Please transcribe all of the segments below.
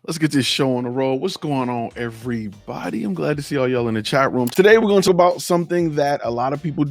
Let's get this show on the road. What's going on, everybody? I'm glad to see all y'all in the chat room. Today, we're going to talk about something that a lot of people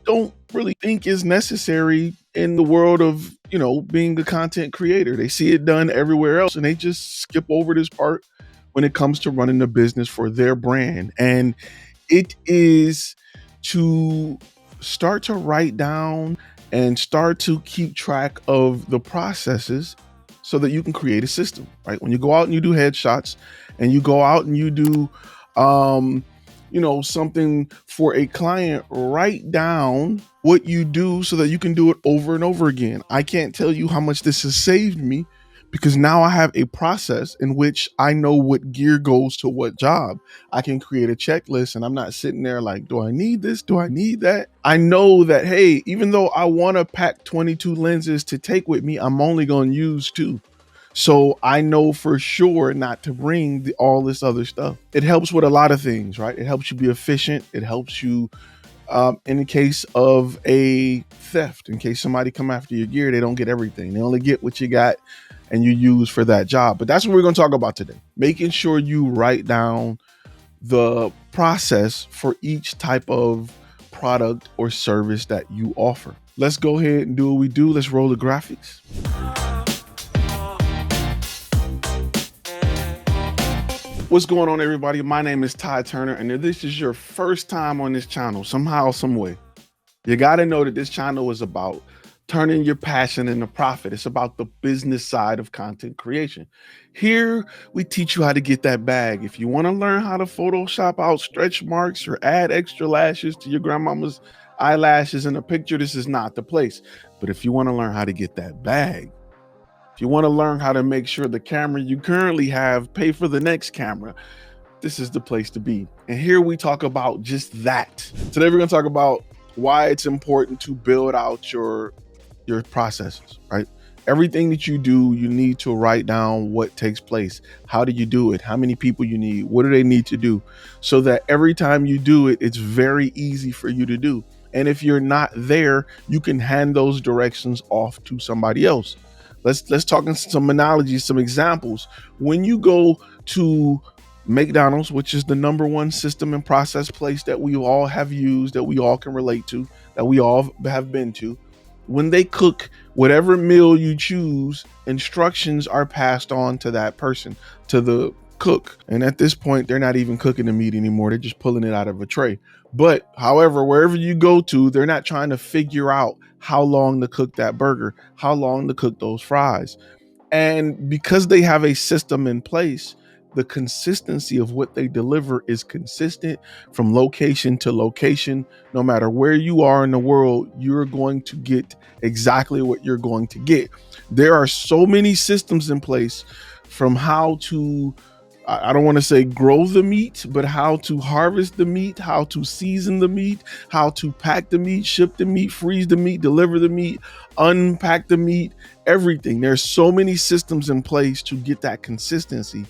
don't really think is necessary in the world of, being a content creator. They see it done everywhere else and they just skip over this part when it comes to running the business for their brand. And it is to start to write down and start to keep track of the processes so that you can create a system, right? When you go out and you do headshots and you go out and you do, something for a client, write down what you do so that you can do it over and over again. I can't tell you how much this has saved me because now I have a process in which I know what gear goes to what job. I can create a checklist and I'm not sitting there like, do I need this? Do I need that? I know that, hey, even though I want to pack 22 lenses to take with me, I'm only going to use 2. So I know for sure not to bring all this other stuff. It helps with a lot of things, right? It helps you be efficient. It helps you in the case of a theft, in case somebody come after your gear, they don't get everything. They only get what you got and you use for that job. But that's what we're going to talk about today. Making sure you write down the process for each type of product or service that you offer. Let's go ahead and do what we do. Let's roll the graphics. What's going on, everybody? My name is Ty Turner, and if this is your first time on this channel, somehow, some way, you got to know that this channel is about turning your passion into profit. It's about the business side of content creation. Here, we teach you how to get that bag. If you want to learn how to Photoshop out stretch marks or add extra lashes to your grandmama's eyelashes in a picture, this is not the place. But if you want to learn how to get that bag, if you want to learn how to make sure the camera you currently have pay for the next camera, this is the place to be. And here we talk about just that. Today, we're going to talk about why it's important to build out your processes, right? Everything that you do, you need to write down what takes place. How do you do it? How many people you need? What do they need to do? So that every time you do it, it's very easy for you to do. And if you're not there, you can hand those directions off to somebody else. Let's talk in some analogies, some examples. When you go to McDonald's, which is the #1 system and process place that we all have used, that we all can relate to, that we all have been to, when they cook whatever meal you choose, instructions are passed on to that person, to the cook. And at this point, they're not even cooking the meat anymore. They're just pulling it out of a tray. But however, wherever you go to, they're not trying to figure out how long to cook that burger, how long to cook those fries. And because they have a system in place, the consistency of what they deliver is consistent from location to location. No matter where you are in the world, you're going to get exactly what you're going to get. There are so many systems in place, from how to, I don't want to say grow the meat, but how to harvest the meat, how to season the meat, how to pack the meat, ship the meat, freeze the meat, deliver the meat, unpack the meat, everything. There's so many systems in place to get that consistency.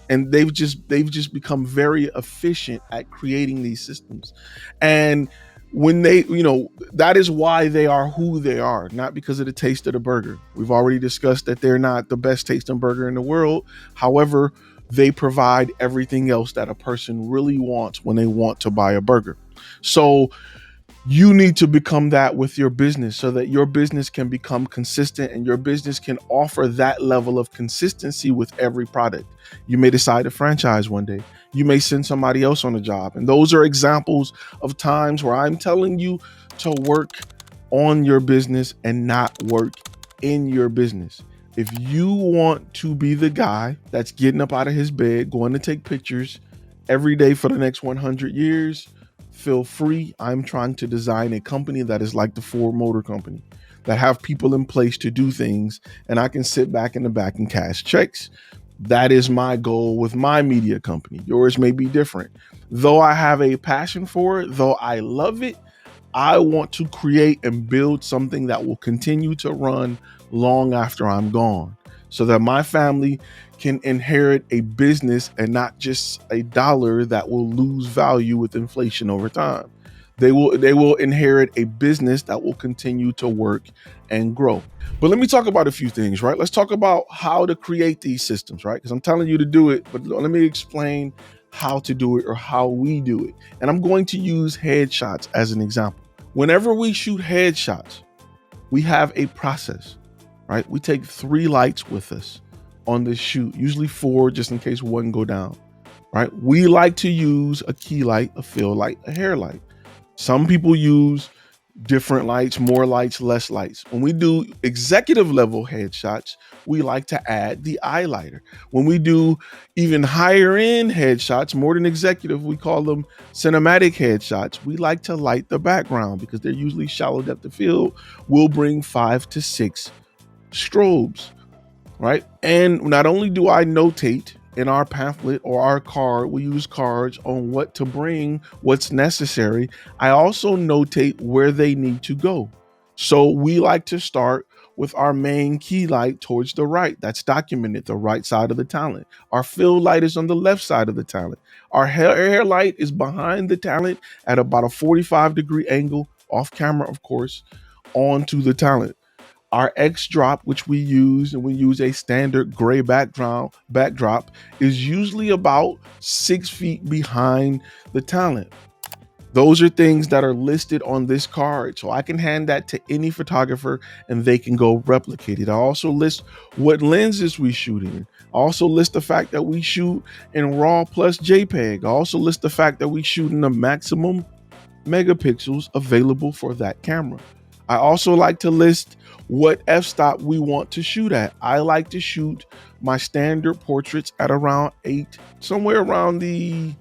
And they've just become very efficient at creating these systems. And when they, that is why they are who they are, not because of the taste of the burger. We've already discussed that they're not the best tasting burger in the world. However, they provide everything else that a person really wants when they want to buy a burger. So you need to become that with your business so that your business can become consistent and your business can offer that level of consistency with every product. You may decide to franchise one day. You may send somebody else on a job. And those are examples of times where I'm telling you to work on your business and not work in your business. If you want to be the guy that's getting up out of his bed, going to take pictures every day for the next 100 years, feel free. I'm trying to design a company that is like the Ford Motor Company, that have people in place to do things, and I can sit back in the back and cash checks. That is my goal with my media company. Yours may be different. Though I have a passion for it, though I love it, I want to create and build something that will continue to run long after I'm gone, so that my family can inherit a business and not just a dollar that will lose value with inflation over time. They will inherit a business that will continue to work and grow. But let me talk about a few things, right? Let's talk about how to create these systems, right? Because I'm telling you to do it, but let me explain how to do it or how we do it. And I'm going to use headshots as an example. Whenever we shoot headshots, we have a process, right? We take 3 lights with us on this shoot, usually 4 just in case one go down, right? We like to use a key light, a fill light, a hair light. Some people use different lights, more lights, less lights. When we do executive level headshots, we like to add the eye lighter. When we do even higher end headshots, more than executive, we call them cinematic headshots. We like to light the background because they're usually shallow depth of field. We'll bring 5 to 6 strobes, right? And not only do I notate in our pamphlet or our card, we use cards on what to bring, what's necessary. I also notate where they need to go. So we like to start with our main key light towards the right. That's documented, the right side of the talent. Our fill light is on the left side of the talent. Our hair light is behind the talent at about a 45-degree angle, off camera, of course, onto the talent. Our X drop, which we use, and we use a standard gray backdrop, is usually about 6 feet behind the talent. Those are things that are listed on this card. So I can hand that to any photographer and they can go replicate it. I also list what lenses we shoot in. I also list the fact that we shoot in RAW plus JPEG. I also list the fact that we shoot in the maximum megapixels available for that camera. I also like to list what f-stop we want to shoot at. I like to shoot my standard portraits at around 8, somewhere around the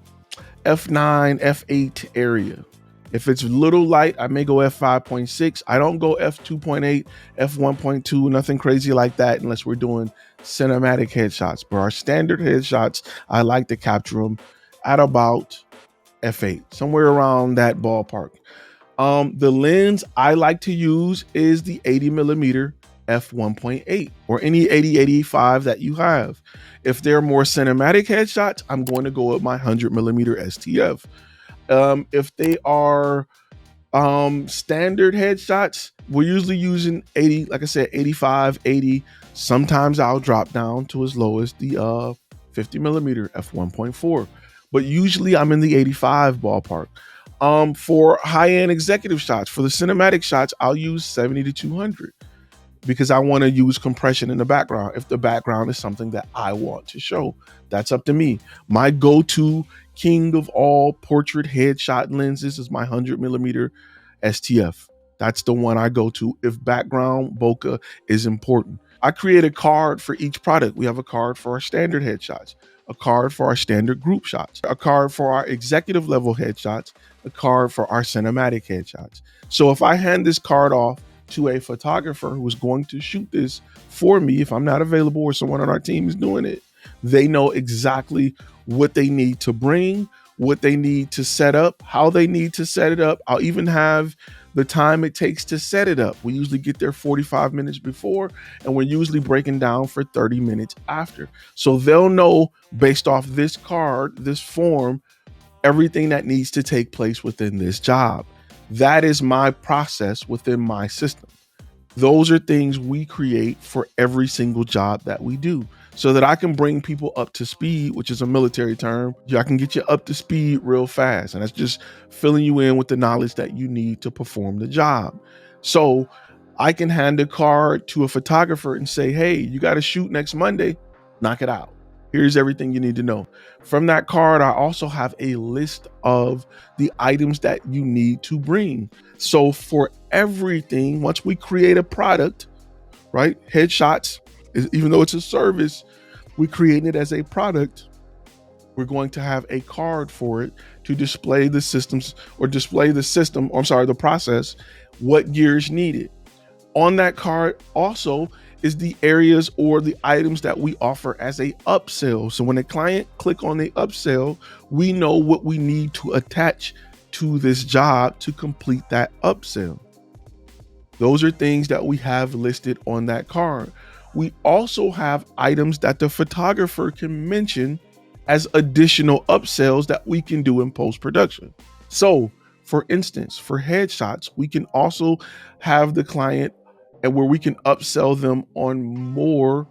f9, f8 area. If it's little light, I may go f5.6. I don't go f2.8, f1.2, nothing crazy like that unless we're doing cinematic headshots. But our standard headshots, I like to capture them at about f8, somewhere around that ballpark. The lens I like to use is the 80mm f1.8 or any 80-85 that you have. If they're more cinematic headshots, I'm going to go with my 100mm STF. If they are standard headshots, we're usually using 80, like I said, 85, 80. Sometimes I'll drop down to as low as the 50mm f1.4, but usually I'm in the 85 ballpark. For high-end executive shots, for the cinematic shots, I'll use 70 to 200 because I want to use compression in the background. If the background is something that I want to show, that's up to me. My go-to king of all portrait headshot lenses is my 100mm STF. That's the one I go to if background bokeh is important. I create a card for each product. We have a card for our standard headshots, a card for our standard group shots, a card for our executive level headshots, a card for our cinematic headshots. So if I hand this card off to a photographer who is going to shoot this for me, if I'm not available or someone on our team is doing it, they know exactly what they need to bring, what they need to set up, how they need to set it up. I'll even have the time it takes to set it up. We usually get there 45 minutes before, and we're usually breaking down for 30 minutes after. So they'll know based off this card, this form, everything that needs to take place within this job. That is my process within my system. Those are things we create for every single job that we do so that I can bring people up to speed, which is a military term. I can get you up to speed real fast. And that's just filling you in with the knowledge that you need to perform the job. So I can hand a card to a photographer and say, hey, you got to shoot next Monday, knock it out. Here's everything you need to know. From that card, I also have a list of the items that you need to bring. So for everything, once we create a product, right? Headshots, even though it's a service, we create it as a product. We're going to have a card for it to display the systems or display the system, or I'm sorry, the process, what gears needed. On that card also is the areas or the items that we offer as a upsell. So when a client click on the upsell, we know what we need to attach to this job to complete that upsell. Those are things that we have listed on that card. We also have items that the photographer can mention as additional upsells that we can do in post-production. So For instance, for headshots, we can also have the client and where we can upsell them on more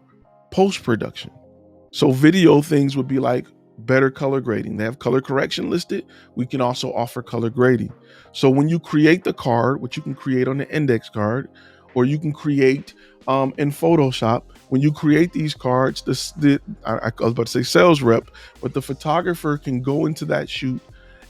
post-production. So video things would be like better color grading. They have color correction listed. We can also offer color grading. So when you create the card, which you can create on the index card, or you can create in Photoshop, when you create these cards, I was about to say sales rep, but the photographer can go into that shoot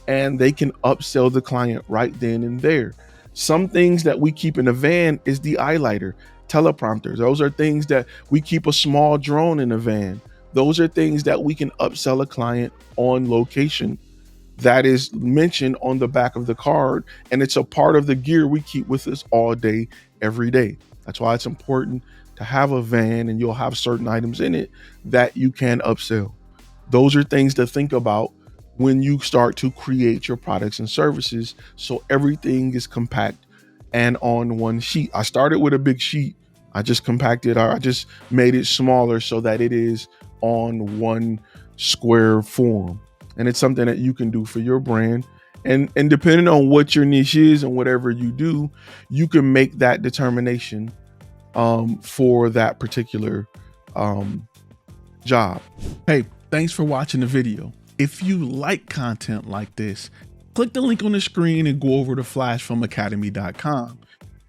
and they can upsell the client right then and there. Some things that we keep in the van is the highlighter, teleprompters. Those are things that we keep a small drone in the van. Those are things that we can upsell a client on location. That is mentioned on the back of the card, and it's a part of the gear we keep with us all day, every day. That's why it's important to have a van, and you'll have certain items in it that you can upsell. Those are things to think about when you start to create your products and services, so everything is compact and on one sheet. I started with a big sheet. I just compacted, or I just made it smaller so that it is on one square form. And it's something that you can do for your brand. And depending on what your niche is and whatever you do, you can make that determination for that particular job. Hey, thanks for watching the video. If you like content like this, click the link on the screen and go over to FlashFilmAcademy.com.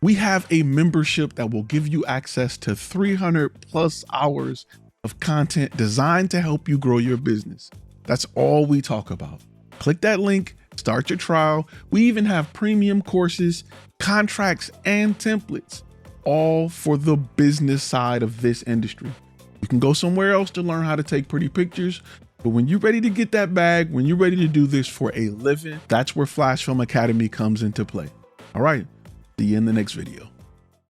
We have a membership that will give you access to 300+ hours of content designed to help you grow your business. That's all we talk about. Click that link, start your trial. We even have premium courses, contracts, and templates, all for the business side of this industry. You can go somewhere else to learn how to take pretty pictures, but when you're ready to get that bag, when you're ready to do this for a living, that's where FlashFilm Academy comes into play. All right, see you in the next video.